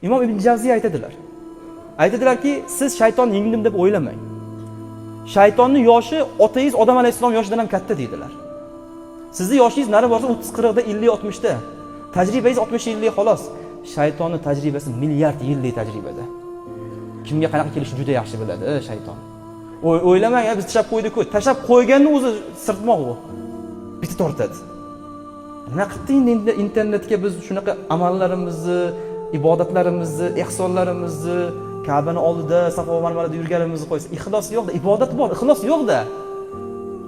Imom Ibn Javziy aytadilar. Aytadilarki, siz shaytonni yengdim deb o'ylamang. Shaytonning yoshi otangiz Odam alayhissalom yoshidan ham katta deydilar. Sizning yoshingiz nari borsa 30-40 da, 50-60 da. Tajribangiz 60 yillik xolos. Shaytonning tajribasi milliard yillik tajribada. Kimga qanaqa kelishi juda yaxshi biladi shayton. O'ylamang, biz tashlab qo'ydik-ku. Tashlab qo'yganni o'zi sirtmoq u. Bitta tortadi. Nima qildik endi internetga biz shunaqa amallarimizni, ibodatlarimizni, ihsonlarimizni Ka'bani oldida, Safo va Marvalarda yurganimizni qo'ysa, ixlos yo'qda, ibodat bor, ixlos yo'qda.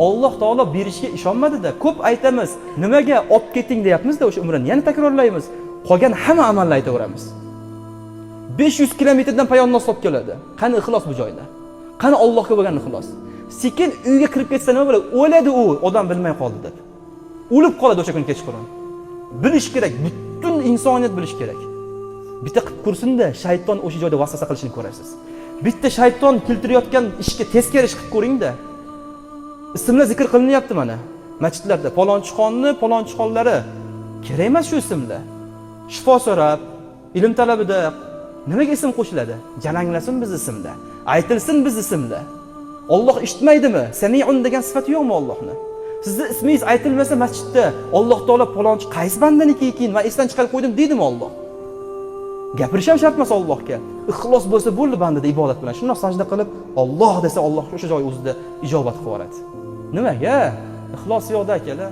Alloh taolo berishga ishonmadi-da. Ko'p aytamiz, nimaga olib keting deyapmiz-da o'sha umrni. Yana takrorlaymiz. Qolgan hamma amallarni aytaveramiz. 500 kilometrdan payonnos olib keladi. Qani ixlos bu joyda? Qani Allohga bo'lgan ixlos? Sekin uyga kirib ketsa nima bo'ladi? O'ladi u, odam bilmay qoldi deb. O'lib qoladi o'sha kun kechqurun. Bilish kerak, butun insoniyat bilish kerak. Bitta qilib ko'rsin-da, shayton o'sha joyda vasvasa qilishini ko'rasiz. Bitta shayton keltirayotgan ishga teskari ish qilib ko'ring-da. Ismlar zikr qilinyapti mana masjidlarda. Palonchixonlari kerak emas shu ismlar. Shifo so'rab, ilm talabida nimaga ism qo'shiladi? Jalanglasin biz ismda. Aytilsin biz ismda. Alloh eshitmaydimi? Sami'un degan sifati yo'qmi Allohning? Sizning ismingiz aytilmasa masjidda Alloh taolo palonchi qaysi bandaniki ekan, men esdan chiqarib qo'ydim deydimi Alloh? Gapirish ham shart emas Allohga. Ixlos bo'lsa bo'ldi bandada ibodat bilan. Shundoq sajda qilib Alloh desa Alloh o'sha joy o'zida ijobat qilib yuboradi. Nimaga? Ixlos yo'qda akalar.